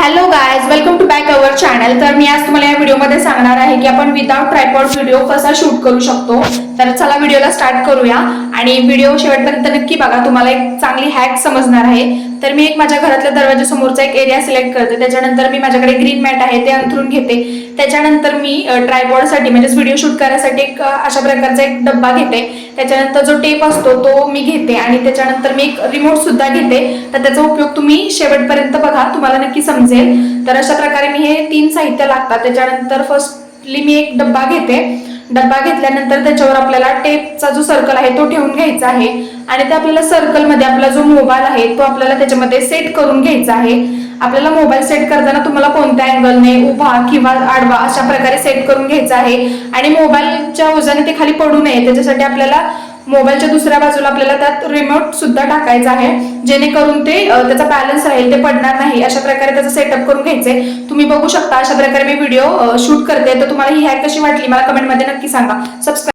Hello guys, welcome to back our channel. तर मी आज तुम्हाला या व्हिडिओमध्ये सांगणार आहे की आपण विदाउट ट्रायपॉड व्हिडिओ कसा शूट करू शकतो। तर चला व्हिडिओला स्टार्ट करूया आणि व्हिडिओ शेवटपर्यंत नक्की बघा, तुम्हाला एक चांगली हॅक समजणार आहे। तर मी एक माझ्या घरातल्या दरवाजासमोरचा एक एरिया सिलेक्ट करते, त्याच्यानंतर मी माझ्याकडे ग्रीन मॅट आहे ते अंथरून घेते। त्याच्यानंतर मी ट्रायपॉडसाठी म्हणजे व्हिडिओ शूट करायसाठी एक अशा प्रकारचा एक डब्बा घेते। त्याच्यानंतर जो टेप असतो तो मी घेते आणि त्याच्यानंतर मी एक रिमोट सुद्धा घेते। तर त्याचा उपयोग तुम्ही शेवटपर्यंत बघा, तुम्हाला नक्की समजेल। तर अशा प्रकारे मी हे 3 साहित्य लागतात। त्याच्यानंतर फर्स्टली मी एक डब्बा घेते। डब्बा घेतल्यानंतर त्याच्यावर आपल्याला टेपचा जो सर्कल आहे तो ठेवून घ्यायचा आहे आणि त्या आपल्याला सर्कलमध्ये आपला जो मोबाईल आहे तो आपल्याला त्याच्यामध्ये सेट करून घ्यायचा आहे। आपल्याला मोबाईल सेट करताना तुम्हाला कोणत्या अँगलने, उभा किंवा आडवा अशा प्रकारे सेट करून घ्यायचा आहे आणि मोबाईलच्या वजनाने ते खाली पडू नये त्याच्यासाठी आपल्याला मोबाईलच्या दुसऱ्या बाजूला आपल्याला त्यात रिमोट सुद्धा टाकायचा आहे, जेणेकरून ते त्याचा बॅलन्स राहील, ते पडणार नाही। अशा प्रकारे त्याचं सेटअप करून घ्यायचंय। तुम्ही बघू शकता अशा प्रकारे मी व्हिडिओ शूट करते। तर तुम्हाला ही हॅक कशी वाटली मला कमेंटमध्ये नक्की सांगा। सबस्क्राईब